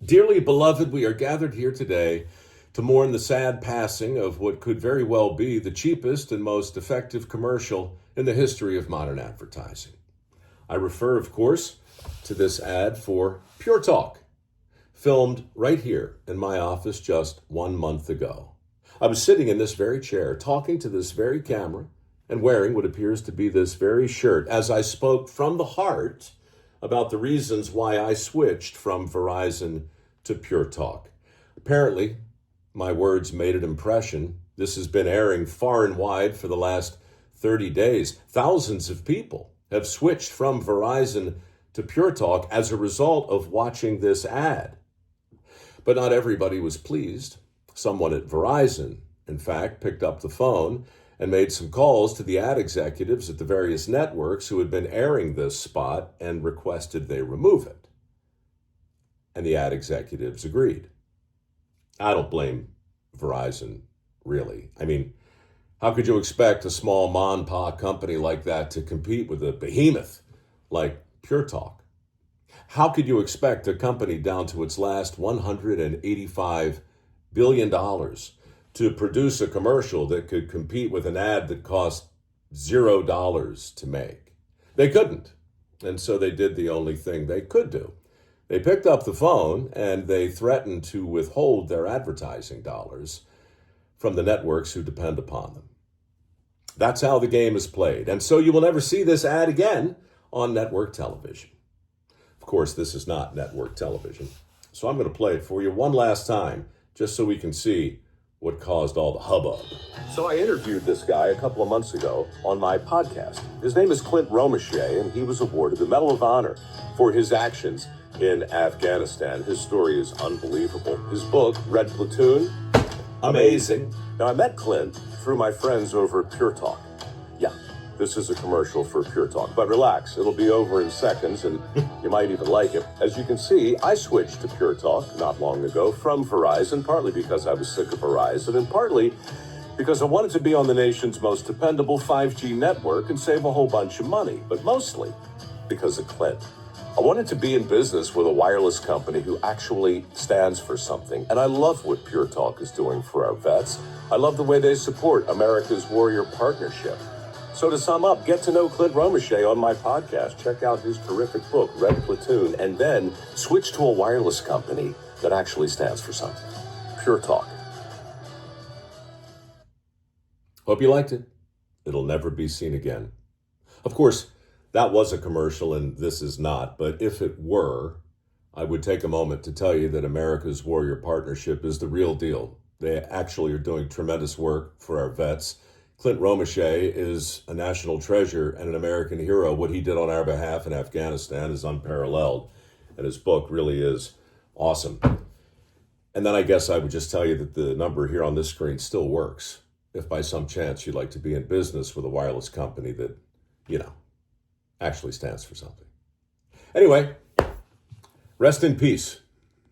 Dearly beloved, we are gathered here today to mourn the sad passing of what could very well be the cheapest and most effective commercial in the history of modern advertising. I refer, of course, to this ad for PureTalk, filmed right here in my office just 1 month ago. I was sitting in this very chair, talking to this very camera, and wearing what appears to be this very shirt as I spoke from the heart about the reasons why I switched from Verizon to PureTalk. Apparently, my words made an impression. This has been airing far and wide for the last 30 days. Thousands of people have switched from Verizon to PureTalk as a result of watching this ad. But not everybody was pleased. Someone at Verizon, in fact, picked up the phone and made some calls to the ad executives at the various networks who had been airing this spot and requested they remove it. And the ad executives agreed. I don't blame Verizon, really. I mean, how could you expect a small mom-and-pop company like that to compete with a behemoth like PureTalk? How could you expect a company down to its last $185 billion to produce a commercial that could compete with an ad that cost $0 to make? They couldn't. And so they did the only thing they could do. They picked up the phone and they threatened to withhold their advertising dollars from the networks who depend upon them. That's how the game is played. And so you will never see this ad again on network television. Of course, this is not network television. So I'm going to play it for you one last time, just so we can see what caused all the hubbub. So I interviewed this guy a couple of months ago on my podcast. His name is Clint, and he was awarded the Medal of Honor for his actions in Afghanistan. His story is unbelievable. His book, Red Platoon, amazing. Now, I met Clint through my friends over at PureTalk. Yeah, this is a commercial for PureTalk, but relax, it'll be over in seconds, and you might even like it. As you can see, I switched to PureTalk not long ago from Verizon, partly because I was sick of Verizon, and partly because I wanted to be on the nation's most dependable 5G network and save a whole bunch of money, but mostly because of Clint. I wanted to be in business with a wireless company who actually stands for something. And I love what PureTalk is doing for our vets. I love the way they support America's Warrior Partnership. So to sum up, get to know Clint on my podcast. Check out his terrific book, Red Platoon, and then switch to a wireless company that actually stands for something. PureTalk. Hope you liked it. It'll never be seen again. Of course, that was a commercial and this is not, but if it were, I would take a moment to tell you that America's Warrior Partnership is the real deal. They actually are doing tremendous work for our vets. Clint is a national treasure and an American hero. What he did on our behalf in Afghanistan is unparalleled, and his book really is awesome. And then I guess I would just tell you that the number here on this screen still works. If by some chance you'd like to be in business with a wireless company that, actually stands for something. Anyway, rest in peace